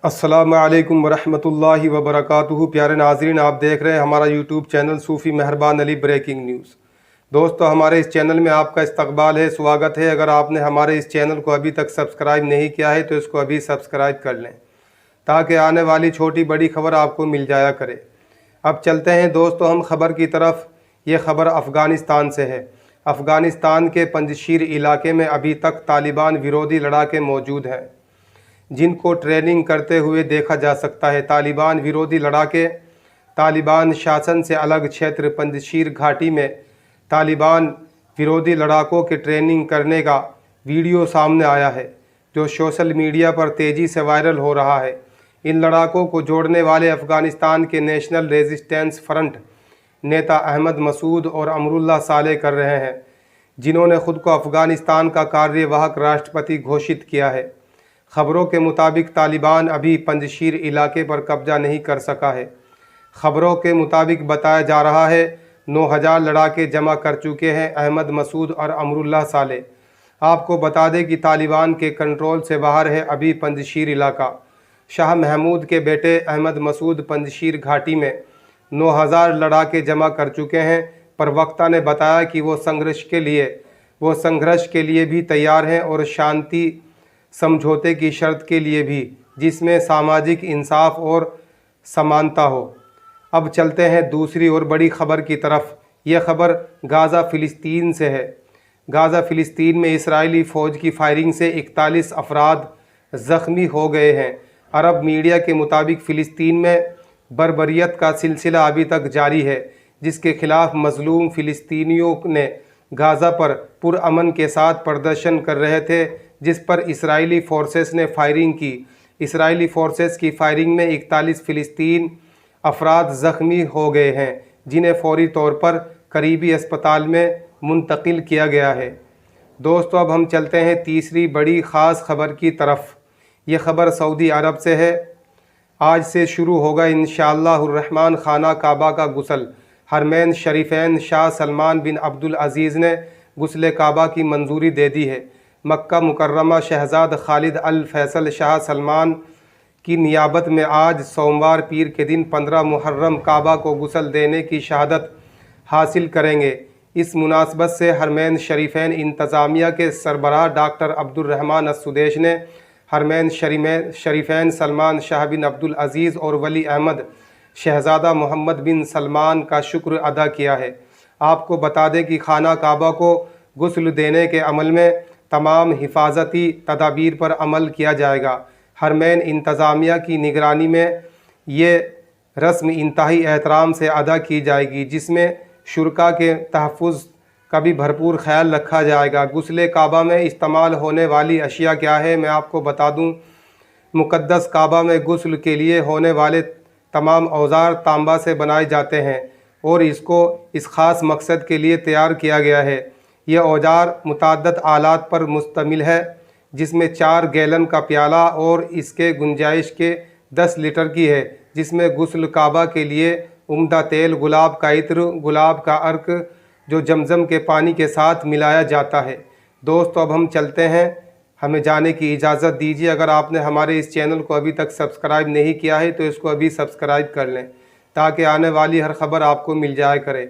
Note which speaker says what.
Speaker 1: السلام علیکم ورحمۃ اللہ وبرکاتہ۔ پیارے ناظرین، آپ دیکھ رہے ہیں ہمارا یوٹیوب چینل صوفی مہربان علی بریکنگ نیوز۔ دوستو، ہمارے اس چینل میں آپ کا استقبال ہے، سواگت ہے۔ اگر آپ نے ہمارے اس چینل کو ابھی تک سبسکرائب نہیں کیا ہے تو اس کو ابھی سبسکرائب کر لیں تاکہ آنے والی چھوٹی بڑی خبر آپ کو مل جایا کرے۔ اب چلتے ہیں دوستو ہم خبر کی طرف۔ یہ خبر افغانستان سے ہے۔ افغانستان کے پنجشیر علاقے میں ابھی تک طالبان ویرودھی لڑاکے موجود ہیں جن کو ٹریننگ کرتے ہوئے دیکھا جا سکتا ہے۔ طالبان ویرودھی لڑاکے طالبان شاسن سے الگ چھیتر پنجشیر گھاٹی میں طالبان ویرودھی لڑاکوں کے ٹریننگ کرنے کا ویڈیو سامنے آیا ہے جو سوشل میڈیا پر تیزی سے وائرل ہو رہا ہے۔ ان لڑاکوں کو جوڑنے والے افغانستان کے نیشنل ریزسٹنس فرنٹ نیتا احمد مسعود اور امراللہ صالح کر رہے ہیں، جنہوں نے خود کو افغانستان کا کاریہ راشٹرپتی گھوشت کیا ہے۔ خبروں کے مطابق طالبان ابھی پنجشیر علاقے پر قبضہ نہیں کر سکا ہے۔ خبروں کے مطابق بتایا جا رہا ہے 9000 لڑاکے جمع کر چکے ہیں احمد مسعود اور امراللہ صالح۔ آپ کو بتا دیں کہ طالبان کے کنٹرول سے باہر ہے ابھی پنجشیر علاقہ۔ شاہ محمود کے بیٹے احمد مسعود پنجشیر گھاٹی میں 9000 لڑاکے جمع کر چکے ہیں۔ پروکتا نے بتایا کہ وہ سنگھرش کے لیے بھی تیار ہیں اور شانتی سمجھوتے کی شرط کے لیے بھی، جس میں سماجک انصاف اور سمانتا ہو۔ اب چلتے ہیں دوسری اور بڑی خبر کی طرف۔ یہ خبر غزہ فلسطین سے ہے۔ غزہ فلسطین میں اسرائیلی فوج کی فائرنگ سے 41 افراد زخمی ہو گئے ہیں۔ عرب میڈیا کے مطابق فلسطین میں بربریت کا سلسلہ ابھی تک جاری ہے، جس کے خلاف مظلوم فلسطینیوں نے غزہ پر پرامن کے ساتھ پردرشن کر رہے تھے، جس پر اسرائیلی فورسز نے فائرنگ کی۔ اسرائیلی فورسز کی فائرنگ میں 41 فلسطینی افراد زخمی ہو گئے ہیں، جنہیں فوری طور پر قریبی اسپتال میں منتقل کیا گیا ہے۔ دوستو، اب ہم چلتے ہیں تیسری بڑی خاص خبر کی طرف۔ یہ خبر سعودی عرب سے ہے۔ آج سے شروع ہوگا انشاءاللہ الرحمن خانہ کعبہ کا غسل۔ حرمین شریفین شاہ سلمان بن عبدالعزیز نے غسل کعبہ کی منظوری دے دی ہے۔ مکہ مکرمہ شہزاد خالد الفیصل شاہ سلمان کی نیابت میں آج سوموار پیر کے دن 15 محرم کعبہ کو غسل دینے کی شہادت حاصل کریں گے۔ اس مناسبت سے حرمین شریفین انتظامیہ کے سربراہ ڈاکٹر عبدالرحمن السدیش نے حرمین شریفین سلمان شاہ بن عبدالعزیز اور ولی احمد شہزادہ محمد بن سلمان کا شکر ادا کیا ہے۔ آپ کو بتا دیں کہ خانہ کعبہ کو غسل دینے کے عمل میں تمام حفاظتی تدابیر پر عمل کیا جائے گا۔ حرمین انتظامیہ کی نگرانی میں یہ رسم انتہائی احترام سے ادا کی جائے گی، جس میں شرکاء کے تحفظ کا بھی بھرپور خیال رکھا جائے گا۔ غسل کعبہ میں استعمال ہونے والی اشیاء کیا ہے، میں آپ کو بتا دوں۔ مقدس کعبہ میں غسل کے لیے ہونے والے تمام اوزار تانبا سے بنائے جاتے ہیں اور اس کو اس خاص مقصد کے لیے تیار کیا گیا ہے۔ یہ اوزار متعدد آلات پر مشتمل ہے، جس میں 4 گیلن کا پیالہ اور اس کے گنجائش کے 10 لیٹر کی ہے، جس میں غسل کعبہ کے لیے عمدہ تیل، گلاب کا عطر، گلاب کا عرق جو زمزم کے پانی کے ساتھ ملایا جاتا ہے۔ دوستو، اب ہم چلتے ہیں، ہمیں جانے کی اجازت دیجیے۔ اگر آپ نے ہمارے اس چینل کو ابھی تک سبسکرائب نہیں کیا ہے تو اس کو ابھی سبسکرائب کر لیں تاکہ آنے والی ہر خبر آپ کو مل جایا کرے۔